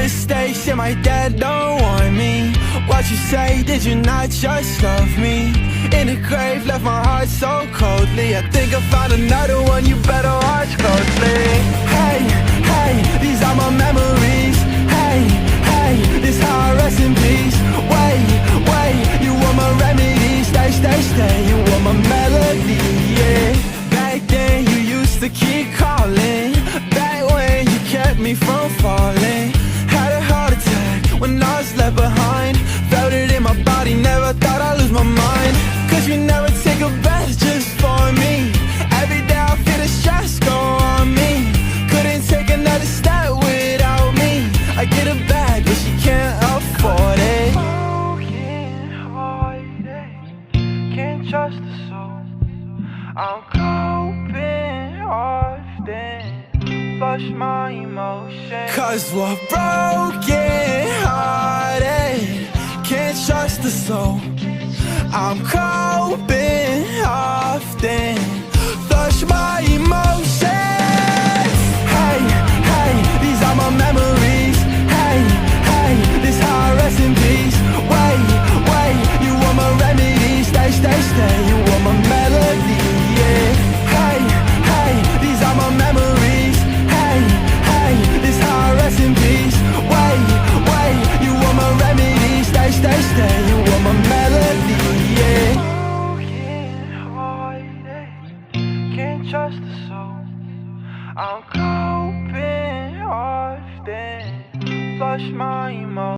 Mistakes, yeah, my dad don't want me. What you say, did you not just love me? In the grave, left my heart so coldly. I think I found another one, you better watch closely. Hey, hey, these are my memories. Hey, hey, this how I rest in peace. Wait, wait, you were my remedy. Stay, stay, stay, you were my melody, yeah. Back then you used to keep calling. Back when you kept me from falling. Had a heart attack when I was left behind. Felt it in my body, never thought I'd lose my mind. Cause you never take a breath just for me. Every day I feel the stress go on me. Couldn't take another step without me. I get it back, but she can't afford it. Broken hearted, can't trust the soul. I'm coping often, flush my emotions. Cause we're broken hearted, can't trust the soul. I'm coping often, flush my emotions. Hey, hey, these are my memories. Hey, hey, this how I rest in peace. Wait, wait, you were my remedy. Stay, stay, stay, you were my melody, yeah. Hey, hey, these are my memories. Hey, hey, this how I rest in peace. Wait, wait, you were my remedy. Stay, stay, stay, you were my melody, yeah. Broken hearted, can't trust the soul. I'm coping often, flush my